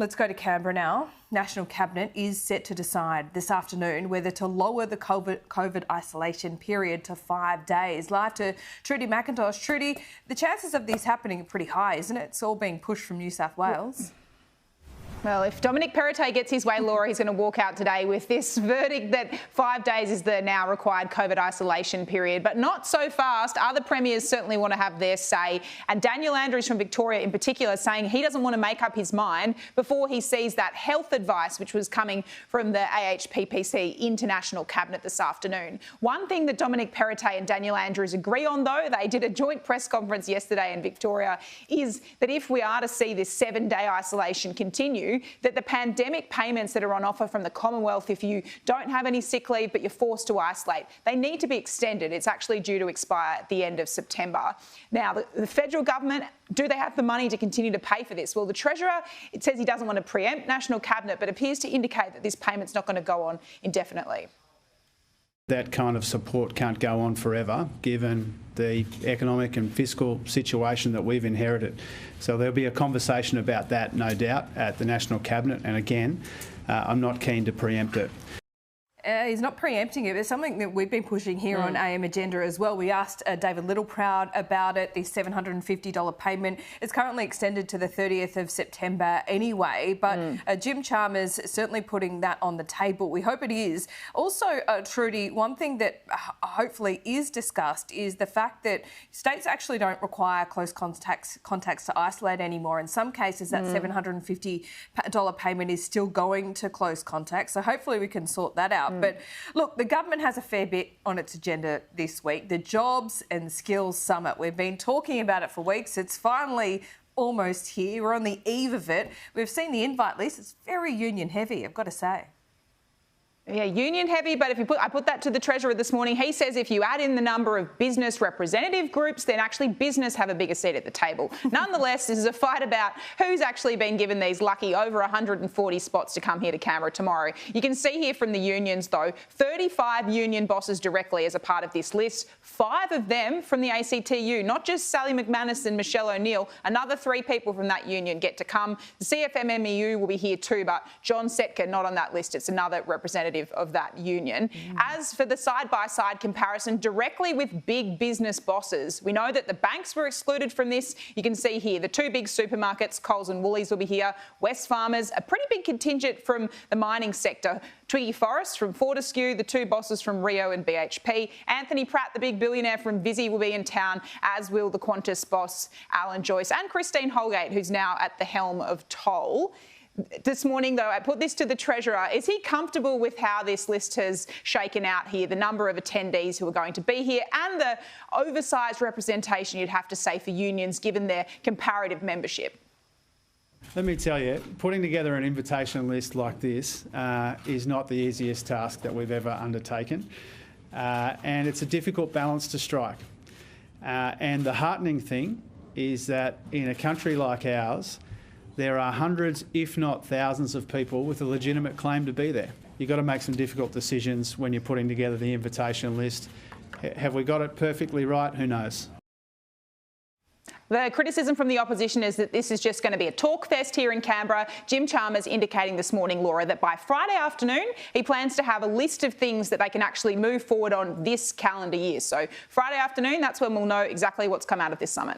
Let's go to Canberra now. National Cabinet is set to decide this afternoon whether to lower the COVID isolation period to 5 days. Live to Trudy McIntosh. Trudy, the chances of this happening are pretty high, isn't it? It's all being pushed from New South Wales. Well, if Dominic Perrottet gets his way, Laura, he's going to walk out today with this verdict that 5 days is the now required COVID isolation period, but not so fast. Other premiers certainly want to have their say. And Daniel Andrews from Victoria in particular saying he doesn't want to make up his mind before he sees that health advice, which was coming from the AHPPC International Cabinet this afternoon. One thing that Dominic Perrottet and Daniel Andrews agree on, though, they did a joint press conference yesterday in Victoria, is that if we are to see this 7-day isolation continue, that the pandemic payments that are on offer from the Commonwealth, if you don't have any sick leave but you're forced to isolate, they need to be extended. It's actually due to expire at the end of September. Now, the federal government, do they have the money to continue to pay for this? Well, the Treasurer, it says he doesn't want to preempt National Cabinet, but appears to indicate that this payment's not going to go on indefinitely. That kind of support can't go on forever, given the economic and fiscal situation that we've inherited. So there'll be a conversation about that, no doubt, at the National Cabinet. And again, I'm not keen to preempt it. He's not preempting it. It's something that we've been pushing here on AM Agenda as well. We asked David Littleproud about it. The $750 payment is currently extended to the 30th of September anyway, but Jim Chalmers certainly putting that on the table. We hope it is. Also, Trudy, one thing that hopefully is discussed is the fact that states actually don't require close contacts to isolate anymore. In some cases, that $750 payment is still going to close contacts. So hopefully we can sort that out. But look, the government has a fair bit on its agenda this week. The Jobs and Skills Summit. We've been talking about it for weeks. It's finally almost here. We're on the eve of it. We've seen the invite list. It's very union heavy, I've got to say. Yeah, union heavy, but if I put that to the Treasurer this morning, he says if you add in the number of business representative groups, then actually business have a bigger seat at the table. Nonetheless, this is a fight about who's actually been given these lucky over 140 spots to come here to Canberra tomorrow. You can see here from the unions, though, 35 union bosses directly as a part of this list, 5 of them from the ACTU, not just Sally McManus and Michelle O'Neill. Another 3 people from that union get to come. The CFMMEU will be here too, but John Setka not on that list. It's another representative of that union. As for the side-by-side comparison directly with big business bosses, we know that the banks were excluded from this. You can see here the 2 big supermarkets, Coles and Woolies, will be here. Wesfarmers, a pretty big contingent from the mining sector. Twiggy Forrest from Fortescue, the 2 bosses from Rio and BHP. Anthony Pratt, the big billionaire from Visy, will be in town, as will the Qantas boss Alan Joyce and Christine Holgate, who's now at the helm of Toll. This morning, though, I put this to the Treasurer. Is he comfortable with how this list has shaken out here, the number of attendees who are going to be here and the oversized representation, you'd have to say, for unions, given their comparative membership? Let me tell you, putting together an invitation list like this is not the easiest task that we've ever undertaken. And it's a difficult balance to strike. And the heartening thing is that in a country like ours, there are hundreds, if not thousands, of people with a legitimate claim to be there. You've got to make some difficult decisions when you're putting together the invitation list. Have we got it perfectly right? Who knows? The criticism from the opposition is that this is just going to be a talk fest here in Canberra. Jim Chalmers indicating this morning, Laura, that by Friday afternoon, he plans to have a list of things that they can actually move forward on this calendar year. So Friday afternoon, that's when we'll know exactly what's come out of this summit.